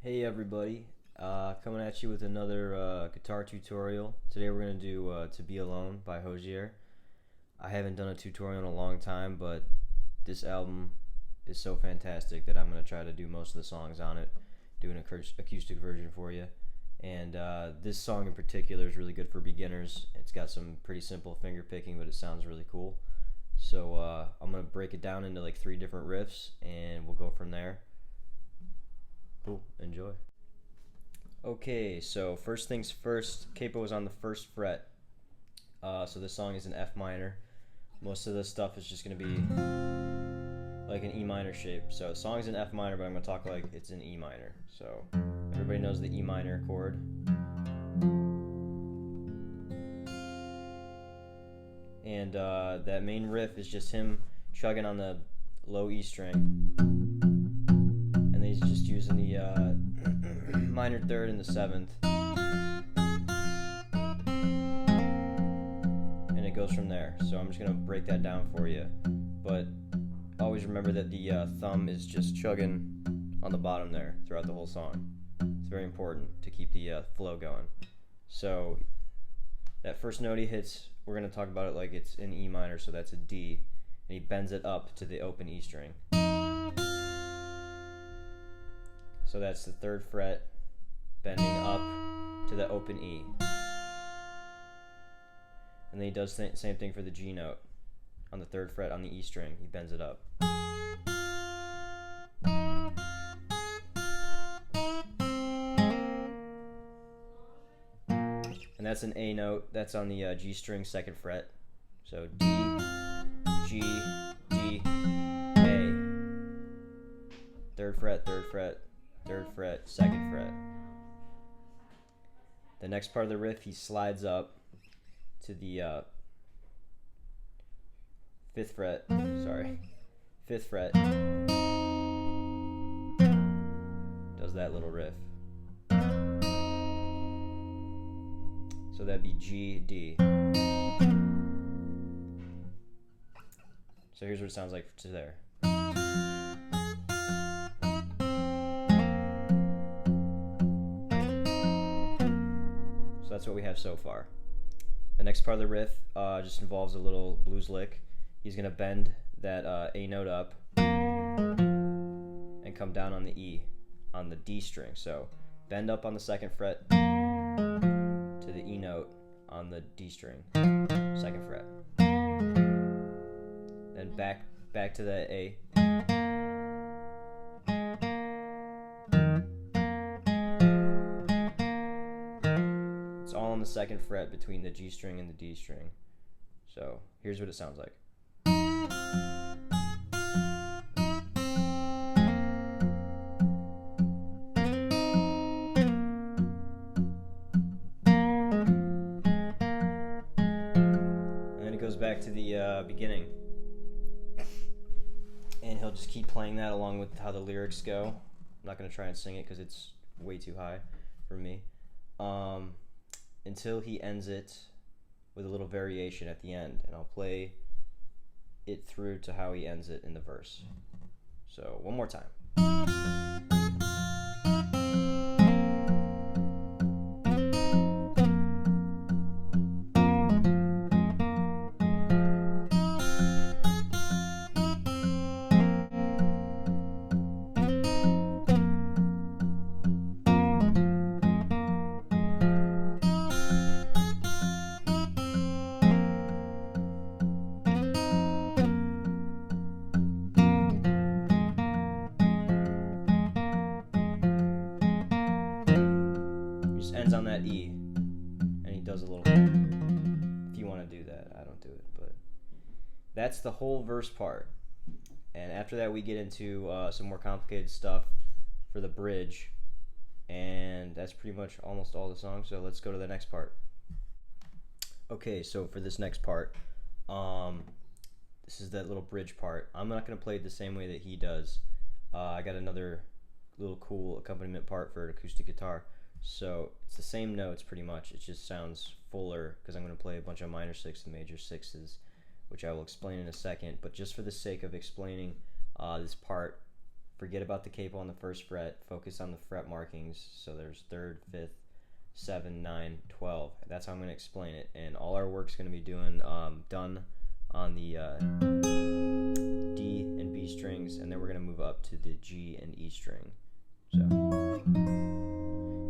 Hey everybody, coming at you with another guitar tutorial. Today we're going to do To Be Alone by Hozier. I haven't done a tutorial in a long time, but this album is so fantastic that I'm going to try to do most of the songs on it, do an acoustic version for you. And this song in particular is really good for beginners. It's got some pretty simple finger picking, but it sounds really cool. So I'm going to break it down into like 3 different riffs and we'll go from there. Cool, enjoy. Okay, so first things first, capo is on the 1st fret. So this song is in F minor. Most of this stuff is just going to be like an E minor shape. So the song's in F minor, but I'm going to talk like it's in E minor. So everybody knows the E minor chord. And that main riff is just him chugging on the low E string. And then he's just using the minor 3rd and the 7th. And it goes from there. So I'm just going to break that down for you. But always remember that the thumb is just chugging on the bottom there throughout the whole song. It's very important to keep the flow going. So that first note he hits, we're going to talk about it like it's in E minor, so that's a D. And he bends it up to the open E string. So that's the 3rd fret bending up to the open E. And then he does the same thing for the G note. On the 3rd fret on the E string, he bends it up. And that's an A note. That's on the G string 2nd fret. So D, G, D, A. 3rd fret, 3rd fret, 3rd fret, 2nd fret. The next part of the riff, he slides up to the 5th fret. Sorry, 5th fret. Does that little riff. So that'd be G, D. So here's what it sounds like to there. So that's what we have so far. The next part of the riff just involves a little blues lick. He's going to bend that A note up and come down on the E, on the D string. So bend up on the 2nd fret to the E note on the D string, 2nd fret. Then back to the A. It's all on the 2nd fret between the G string and the D string. So here's what it sounds like. And then it goes back to the beginning. And he'll just keep playing that along with how the lyrics go. I'm not going to try and sing it because it's way too high for me. Until he ends it with a little variation at the end. And I'll play it through to how he ends it in the verse. So one more time. Ends on that E, and he does a little, if you want to do that. I don't do it, but that's the whole verse part. And after that we get into some more complicated stuff for the bridge, and that's pretty much almost all the song. So let's go to the next part. Okay, so for this next part, this is that little bridge part. I'm not going to play it the same way that he does. I got another little cool accompaniment part for an acoustic guitar. So it's the same notes pretty much. It just sounds fuller because I'm going to play a bunch of minor 6s and major 6s, which I will explain in a second. But just for the sake of explaining this part, forget about the capo on the first fret, focus on the fret markings. So there's 3rd, 5th, 7, 9, 12. That's how I'm going to explain it. And all our work's going to be done on the D and B strings, and then we're going to move up to the G and E string.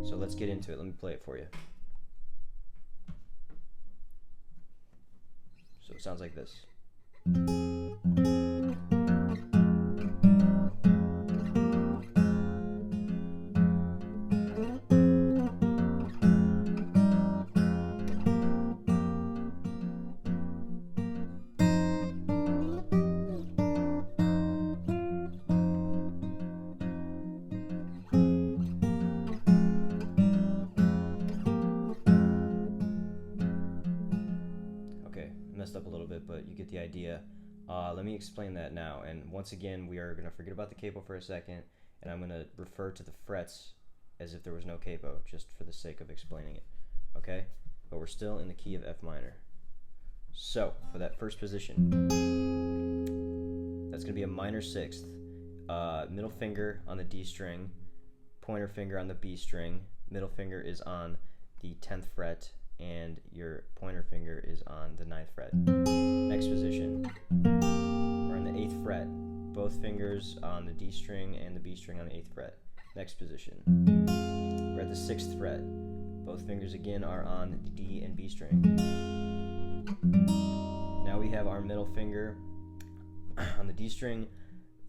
So let's get into it. Let me play it for you. So it sounds like this. Messed up a little bit, but you get the idea. Let me explain that now. And once again, we are going to forget about the capo for a second, and I'm going to refer to the frets as if there was no capo, just for the sake of explaining it. Okay? But we're still in the key of F minor. So, for that first position, that's going to be a minor 6th. Middle finger on the D string, pointer finger on the B string, middle finger is on the 10th fret, and your pointer finger is on the 9th fret. Next position, we're on the 8th fret, both fingers on the D string and the B string on the 8th fret. Next position, we're at the 6th fret, both fingers again are on the D and B string. Now we have our middle finger on the D string,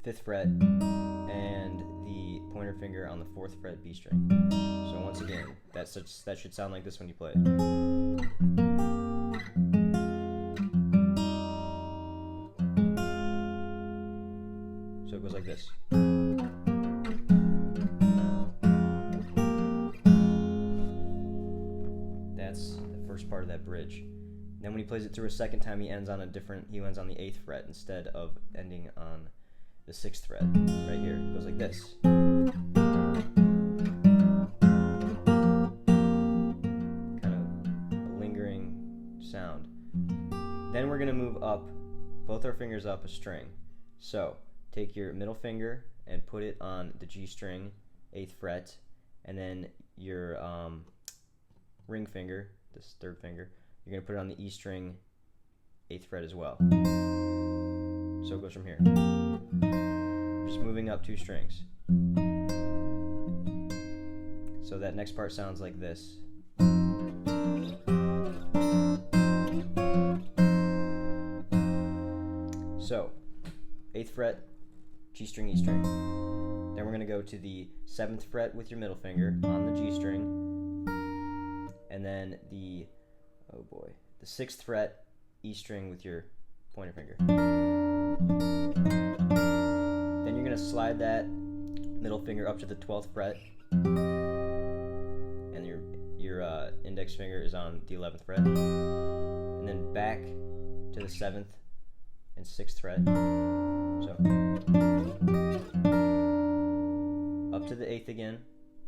5th fret, and the pointer finger on the 4th fret B string. So once again, that should sound like this when you play it. So it goes like this. That's the first part of that bridge. Then when he plays it through a second time, he ends on the 8th fret instead of ending on the 6th fret. Right here, it goes like this. Sound. Then we're going to move up, both our fingers up a string. So take your middle finger and put it on the G string, 8th fret, and then your ring finger, this 3rd finger, you're going to put it on the E string, 8th fret as well. So it goes from here. Just moving up 2 strings. So that next part sounds like this. So, 8th fret, G string, E string. Then we're going to go to the 7th fret with your middle finger on the G string. And then the 6th fret, E string with your pointer finger. Then you're going to slide that middle finger up to the 12th fret. And your index finger is on the 11th fret. And then back to the 7th and 6th fret. So up to the 8th again,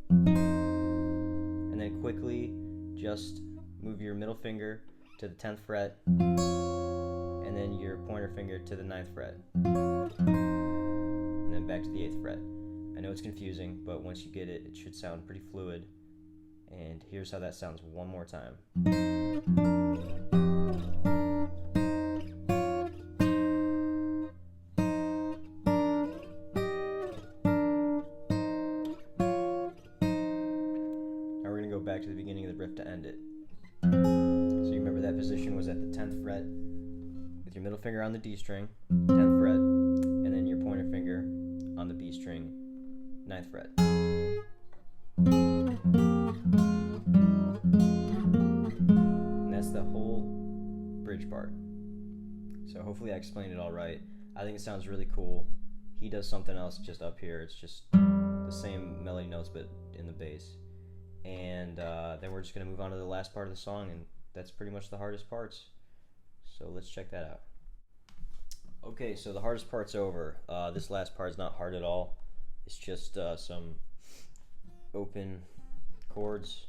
and then quickly just move your middle finger to the 10th fret, and then your pointer finger to the 9th fret, and then back to the 8th fret. I know it's confusing, but once you get it, it should sound pretty fluid. And here's how that sounds one more time. Back to the beginning of the riff to end it. So you remember that position was at the 10th fret with your middle finger on the D string, 10th fret, and then your pointer finger on the B string, 9th fret. And that's the whole bridge part. So hopefully I explained it all right. I think it sounds really cool. He does something else just up here. It's just the same melody notes but in the bass. And then we're just going to move on to the last part of the song, and that's pretty much the hardest parts. So let's check that out. Okay, so the hardest part's over. This last part is not hard at all. It's just some open chords.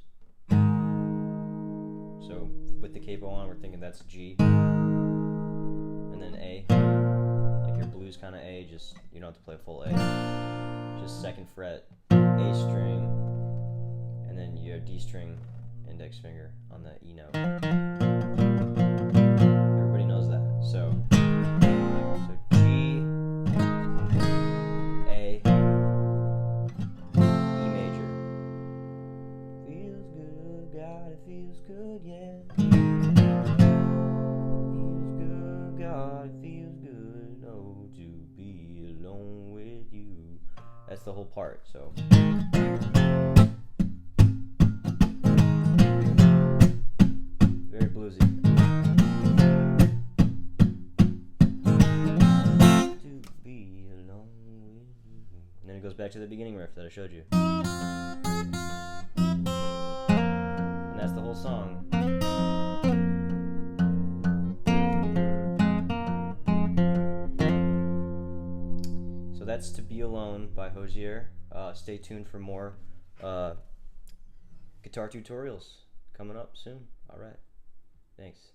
So with the capo on, we're thinking that's G, and then A. Like your blues kind of A, just you don't have to play full A. just 2nd fret, A string, and then your D string index finger on the E note. Everybody knows that. So G, A, E major. Feels good, God, it feels good, yeah. Feels good, God, it feels good, oh, to be alone with you. That's the whole part, so. Very bluesy. To be alone with you. And then it goes back to the beginning riff that I showed you. And that's the whole song. So that's To Be Alone by Hozier. Stay tuned for more guitar tutorials coming up soon. All right. Thanks.